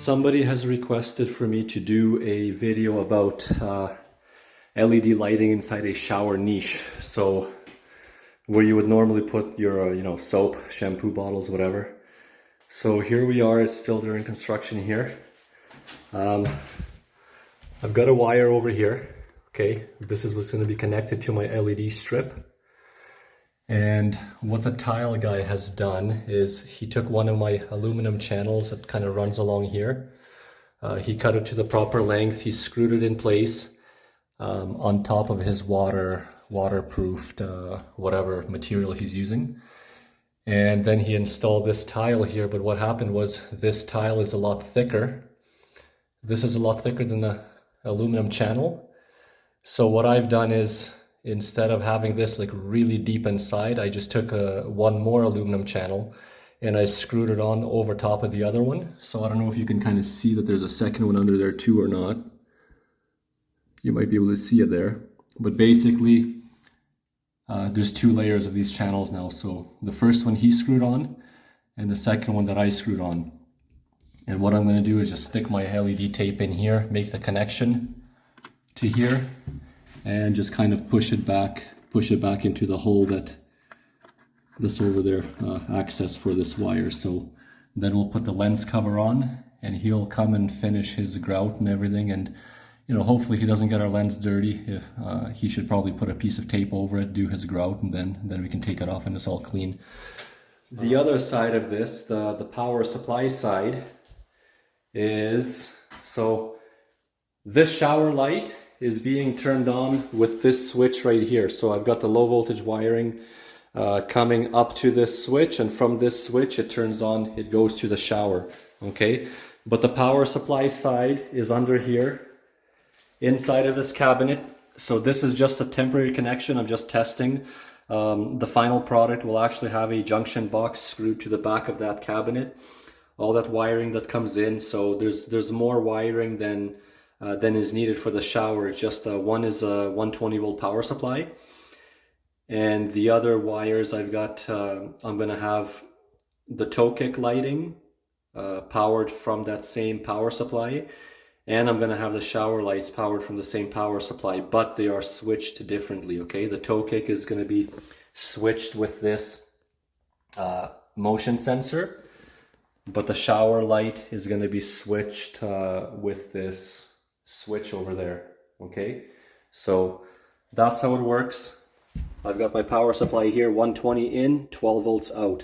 Somebody has requested for me to do a video about LED lighting inside a shower niche. So where you would normally put your soap, shampoo bottles, whatever. So here we are, it's still during construction here. I've got a wire over here. Okay, this is what's going to be connected to my LED strip. And what the tile guy has done is he took one of my aluminum channels that kind of runs along here. He cut it to the proper length. He screwed it in place on top of his waterproofed whatever material he's using. And then he installed this tile here. But what happened was this tile is a lot thicker. This is a lot thicker than the aluminum channel. So what I've done is, instead of having this like really deep inside, I just took one more aluminum channel and I screwed it on over top of the other one. So I don't know if you can kind of see that there's a second one under there too or not. You might be able to see it there. But basically, there's two layers of these channels now. So the first one he screwed on and the second one that I screwed on. And what I'm going to do is just stick my LED tape in here, make the connection to here, and just kind of push it back into the hole that this over there access for this wire. So then we'll put the lens cover on and he'll come and finish his grout and everything. And hopefully he doesn't get our lens dirty. If he should probably put a piece of tape over it, do his grout, and then we can take it off and it's all clean. The other side of this, the power supply side, is so this shower light is being turned on with this switch right here. So I've got the low voltage wiring coming up to this switch, and from this switch it turns on, it goes to the shower, okay? But the power supply side is under here, inside of this cabinet. So this is just a temporary connection, I'm just testing. The final product will actually have a junction box screwed to the back of that cabinet. All that wiring that comes in, so there's more wiring than is needed for the shower. It's just one is a 120 volt power supply, and the other wires I've got, I'm gonna have the toe kick lighting powered from that same power supply, and I'm gonna have the shower lights powered from the same power supply, but they are switched differently, okay? The toe kick is gonna be switched with this motion sensor, but the shower light is going to be switched with this switch over there, okay? So that's how it works. I've got my power supply here, 120 in, 12 volts out.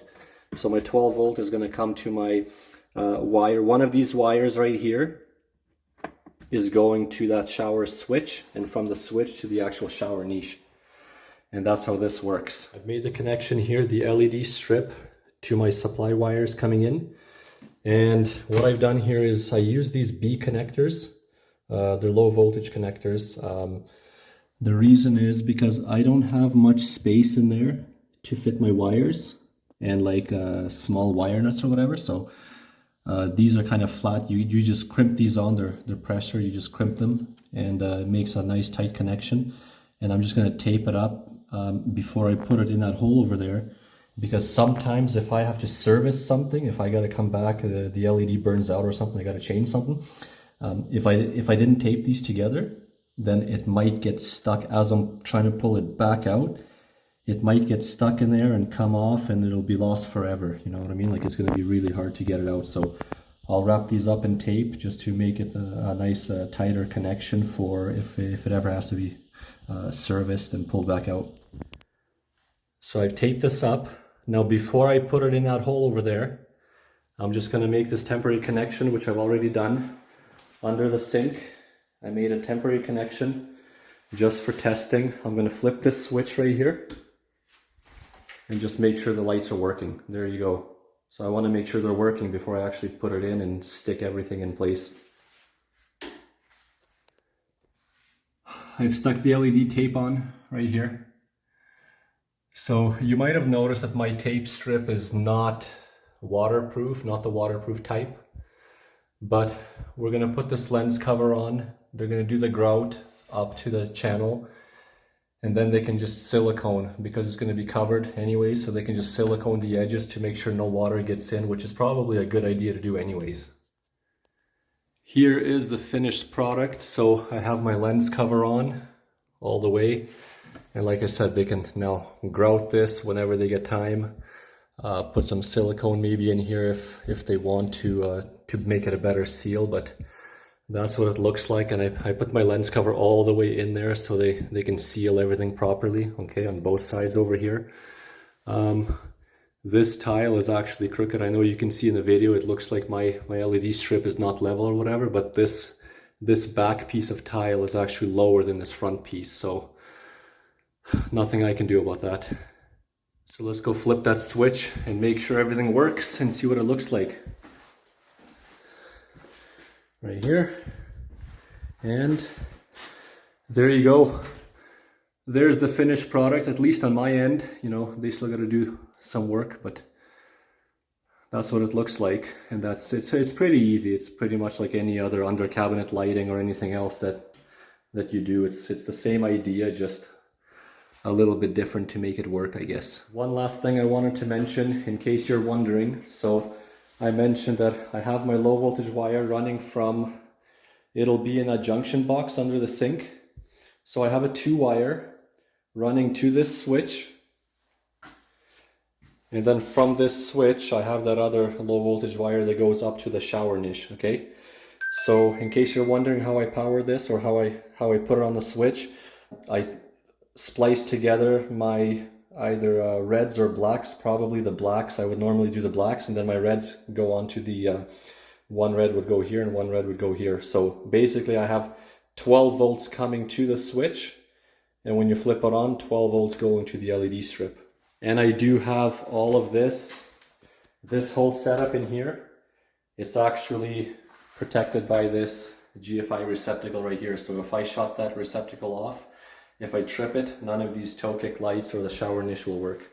So my 12 volt is going to come to my wire. One of these wires right here is going to that shower switch, and from the switch to the actual shower niche. And that's how this works. I've made the connection here, the LED strip to my supply wires coming in. And what I've done here is I use these B connectors. They're low voltage connectors. The reason is because I don't have much space in there to fit my wires and like small wire nuts or whatever. So these are kind of flat. You just crimp these on, they're pressure, you just crimp them, and it makes a nice tight connection. And I'm just going to tape it up before I put it in that hole over there. Because sometimes if I have to service something, if I got to come back, the LED burns out or something, I got to change something. If I didn't tape these together, then it might get stuck as I'm trying to pull it back out. It might get stuck in there and come off, and it'll be lost forever. You know what I mean? Like, it's going to be really hard to get it out. So I'll wrap these up in tape just to make it a nice tighter connection for if it ever has to be serviced and pulled back out. So I've taped this up. Now before I put it in that hole over there, I'm just going to make this temporary connection, which I've already done, under the sink. I made a temporary connection just for testing. I'm going to flip this switch right here and just make sure the lights are working. There you go. So I want to make sure they're working before I actually put it in and stick everything in place. I've stuck the LED tape on right here. So you might have noticed that my tape strip is not waterproof, not the waterproof type, but we're going to put this lens cover on. They're going to do the grout up to the channel, and then they can just silicone, because it's going to be covered anyway, so they can just silicone the edges to make sure no water gets in, which is probably a good idea to do anyways. Here is the finished product. So I have my lens cover on all the way. And like I said, they can now grout this whenever they get time. Put some silicone maybe in here if they want to make it a better seal, but that's what it looks like. And I put my lens cover all the way in there so they can seal everything properly, okay, on both sides over here. This tile is actually crooked. I know you can see in the video it looks like my LED strip is not level or whatever, but this back piece of tile is actually lower than this front piece, so nothing I can do about that. So let's go flip that switch and make sure everything works and see what it looks like. Right here. And there you go. There's the finished product, at least on my end. You know, they still got to do some work, but that's what it looks like. And that's it's pretty easy. It's pretty much like any other under cabinet lighting or anything else that you do. It's the same idea, just a little bit different to make it work, I guess. One last thing I wanted to mention in case you're wondering. So I mentioned that I have my low voltage wire running from, it'll be in a junction box under the sink. So I have a 2-wire running to this switch. And then from this switch, I have that other low voltage wire that goes up to the shower niche, okay? So in case you're wondering how I power this or how I put it on the switch, I splice together my either reds or blacks, probably the blacks. I would normally do the blacks, and then my reds go onto the, one red would go here and one red would go here. So basically I have 12 volts coming to the switch, and when you flip it on, 12 volts going to the LED strip. And I do have all of this whole setup in here. It's actually protected by this GFI receptacle right here. So if I shut that receptacle off, if I trip it, none of these toe kick lights or the shower niche will work.